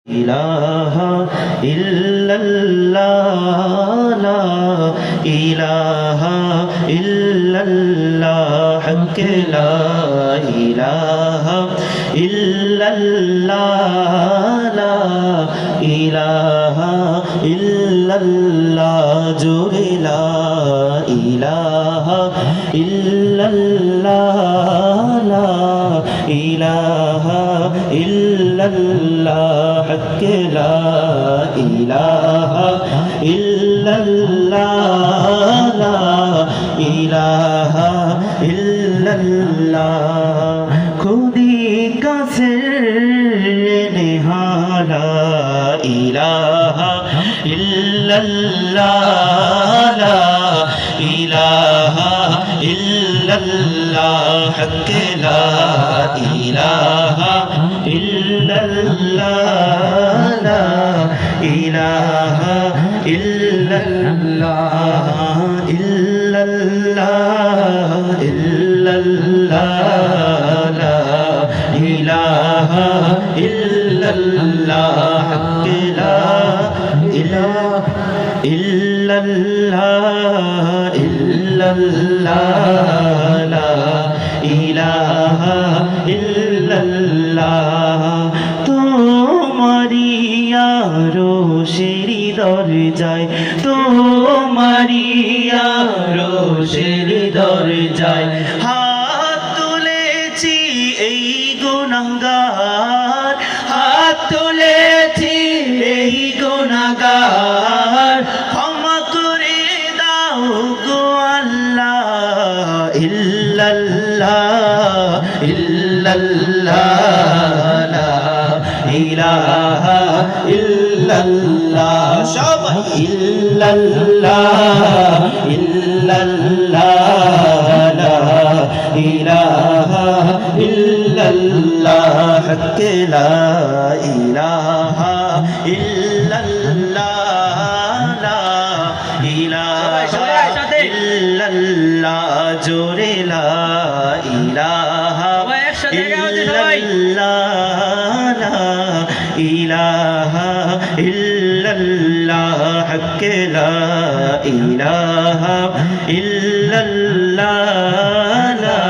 ইলাহা ইল্লাল্লাহ লা ইলাহা ইল্লাল্লাহ হক লা ইলাহা ইল্লাল্লাহ লা ইলাহা ইল্লাল্লাহ জোরে লা ইলাহা ইল্লাল্লাহ লা ইলাহা ইল্লাল্লাহ হক লা ইলাহা ইল্লাল্লাহ লা ইলাহা ইল্লাল্লাহ খুদি কাছে নেহালা ইলাহা ইল্লাল্লাহ লা ইলাহা ইল্লাল্লাহ হক লা ইলাহা ইল্লাল্লাহ লা ইলাহা ইল্লাল্লাহ ইল্লাল্লাহ ইল্লাল্লাহ লা ইলাহা ইল্লাল্লাহ হক লা ইলাহা ইল্লাল্লাহ ইল্লাল্লাহ লা ইলাহা ইল্লাল্লাহ তোমারি আরশের দরজায় তোমারি আরশের দরজায় হাত তুলেছি এই গুনাহগার হাত তুলেছি এই গুনাহগার ক্ষমা করে দাও গো আল্লাহ ইল্লাল্লাহ ইল্লাল্লাহ লা ইলাহা ইল্লাল্লাহ সবাই ইল্লাল্লাহ ইল্লাল্লাহ লা ইলাহা ইল্লাল্লাহ হক লা ইলাহা ইল্লাল্লাহ লা ইলাহা ইল্লাল্লাহ জোরে লা ইলাহা ইল্লাল্লাহ লা ইলাহা ইল্লাল্লাহ হক লা ইলাহা ইল্লাল্লাহ লা